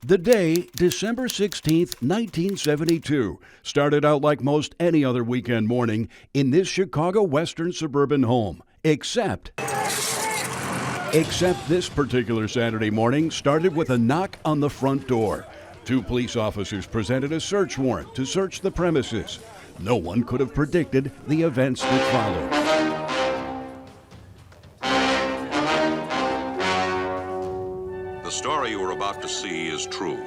The day, December 16th, 1972, started out like most any other weekend morning in this Chicago western suburban home, except this particular Saturday morning started with a knock on the front door. Two police officers presented a search warrant to search the premises. No one could have predicted the events that followed. The story you are about to see is true.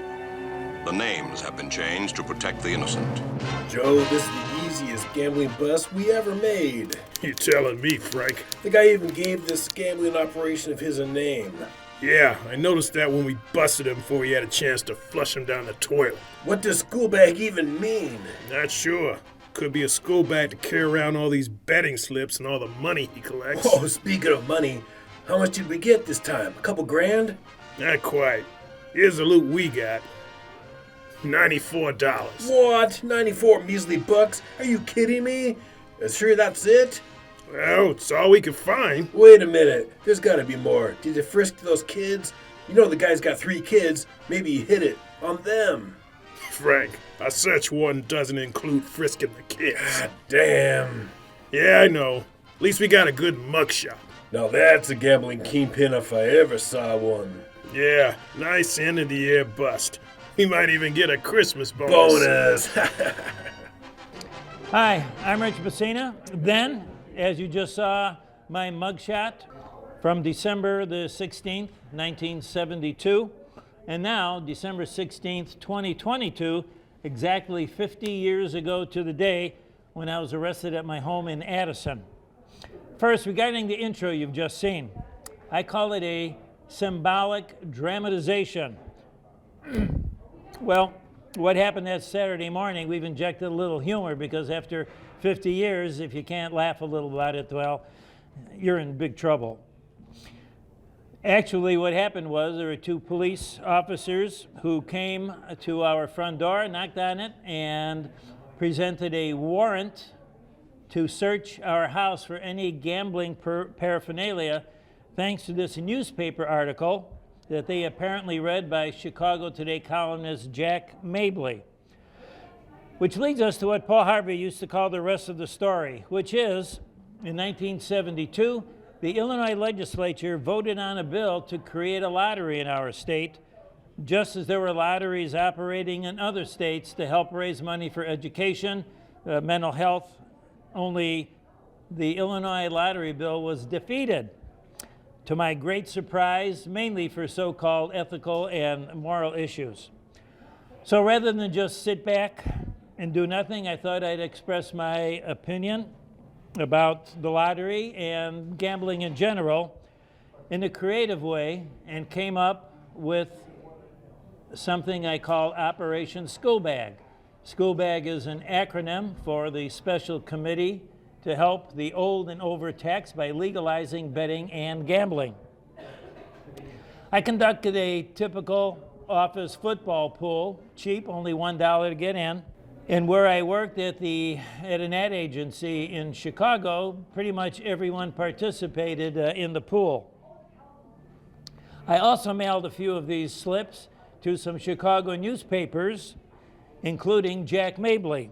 The names have been changed to protect the innocent. Joe, this is the easiest gambling bust we ever made. You telling me, Frank? The guy even gave this gambling operation of his a name. Yeah, I noticed that when we busted him before he had a chance to flush him down the toilet. What does Schoolbag even mean? Not sure. Could be a school bag to carry around all these betting slips and all the money he collects. Oh, speaking of money, how much did we get this time? A couple grand? Not quite. Here's the loot we got. $94. What? 94 measly bucks? Are you kidding me? Sure that's it? Well, it's all we could find. Wait a minute. There's gotta be more. Did you frisk those kids? You know the guy's got 3 kids. Maybe he hit it on them. Frank, a search warrant doesn't include frisking the kids. God damn. Yeah, I know. At least we got a good mugshot. Now that's a gambling kingpin if I ever saw one. Yeah, nice end of the year bust. We might even get a Christmas bonus. Hi, I'm Rich Messina. Then, as you just saw, my mugshot from December the 16th, 1972. And now, December 16th, 2022, exactly 50 years ago to the day when I was arrested at my home in Addison. First, regarding the intro you've just seen, I call it a symbolic dramatization. Well, what happened that Saturday morning, we've injected a little humor because after 50 years, if you can't laugh a little about it, well, you're in big trouble. Actually, what happened was there were 2 police officers who came to our front door, knocked on it, and presented a warrant to search our house for any gambling paraphernalia, thanks to this newspaper article that they apparently read by Chicago Today columnist Jack Mabley. Which leads us to what Paul Harvey used to call the rest of the story, which is, in 1972, the Illinois legislature voted on a bill to create a lottery in our state, just as there were lotteries operating in other states to help raise money for education, mental health, only the Illinois lottery bill was defeated. To my great surprise, mainly for so-called ethical and moral issues. So rather than just sit back and do nothing, I thought I'd express my opinion about the lottery and gambling in general in a creative way, and came up with something I call Operation Schoolbag. Schoolbag is an acronym for the Special Committee to help the old and overtaxed by legalizing betting and gambling. I conducted a typical office football pool, cheap, only $1 to get in. And where I worked at an ad agency in Chicago, pretty much everyone participated in the pool. I also mailed a few of these slips to some Chicago newspapers, including Jack Mabley.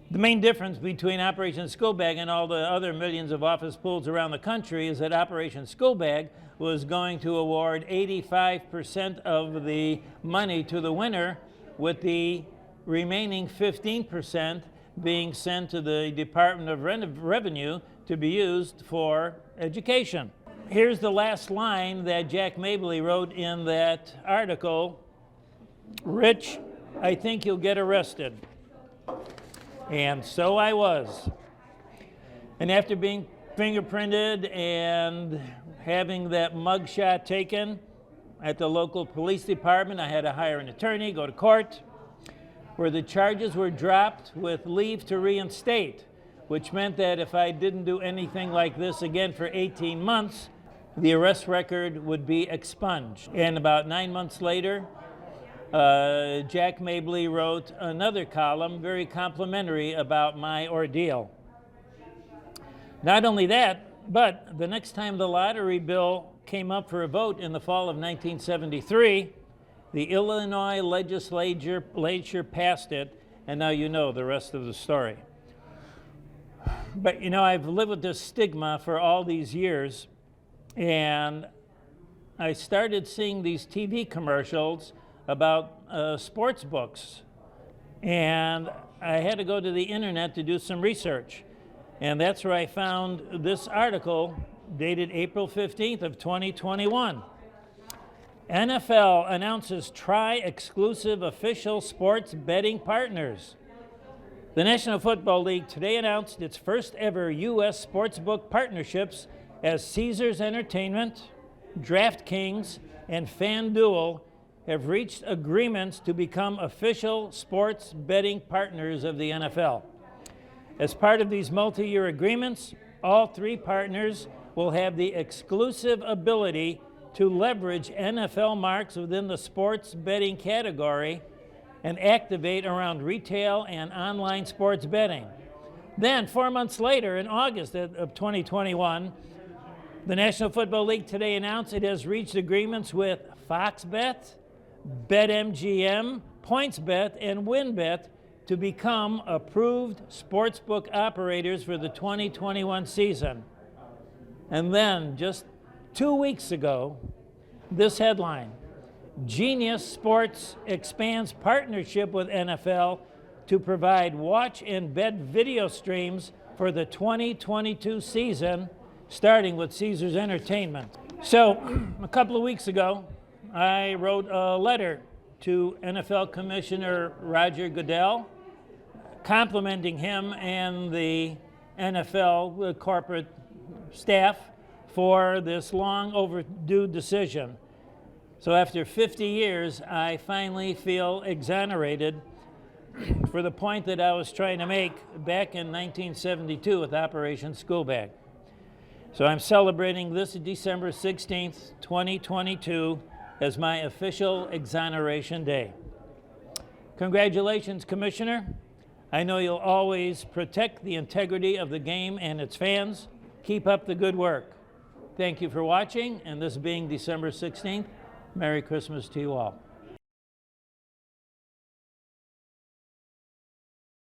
The main difference between Operation Schoolbag and all the other millions of office pools around the country is that Operation Schoolbag was going to award 85% of the money to the winner, with the remaining 15% being sent to the Department of Revenue to be used for education. Here's the last line that Jack Mabley wrote in that article: "Rich, I think you'll get arrested." And so I was. And after being fingerprinted and having that mugshot taken at the local police department, I had to hire an attorney, go to court, where the charges were dropped with leave to reinstate, which meant that if I didn't do anything like this again for 18 months, the arrest record would be expunged. And about 9 months later, Jack Mabley wrote another column, very complimentary, about my ordeal. Not only that, but the next time the lottery bill came up for a vote in the fall of 1973, The Illinois legislature passed it, and now you know the rest of the story. But you know, I've lived with this stigma for all these years, and I started seeing these TV commercials about sports books, and I had to go to the internet to do some research, and that's where I found this article dated April 15th of 2021. NFL announces tri-exclusive official sports betting partners. The National Football League today announced its first ever U.S. sportsbook partnerships as Caesars Entertainment, DraftKings, and FanDuel have reached agreements to become official sports betting partners of the NFL. As part of these multi-year agreements, all three partners will have the exclusive ability to leverage NFL marks within the sports betting category and activate around retail and online sports betting. Then, 4 months later, in August of 2021, the National Football League today announced it has reached agreements with Fox Bet, BetMGM, PointsBet, and WinBet to become approved sportsbook operators for the 2021 season. And then, just 2 weeks ago, this headline: Genius Sports expands partnership with NFL to provide watch and bet video streams for the 2022 season, starting with Caesars Entertainment. So, a couple of weeks ago, I wrote a letter to NFL Commissioner Roger Goodell, complimenting him and the NFL corporate staff for this long overdue decision. So after 50 years, I finally feel exonerated for the point that I was trying to make back in 1972 with Operation Schoolbag. So I'm celebrating this December 16th, 2022 as my official exoneration day. Congratulations, Commissioner. I know you'll always protect the integrity of the game and its fans. Keep up the good work. Thank you for watching, and this being December 16th, Merry Christmas to you all.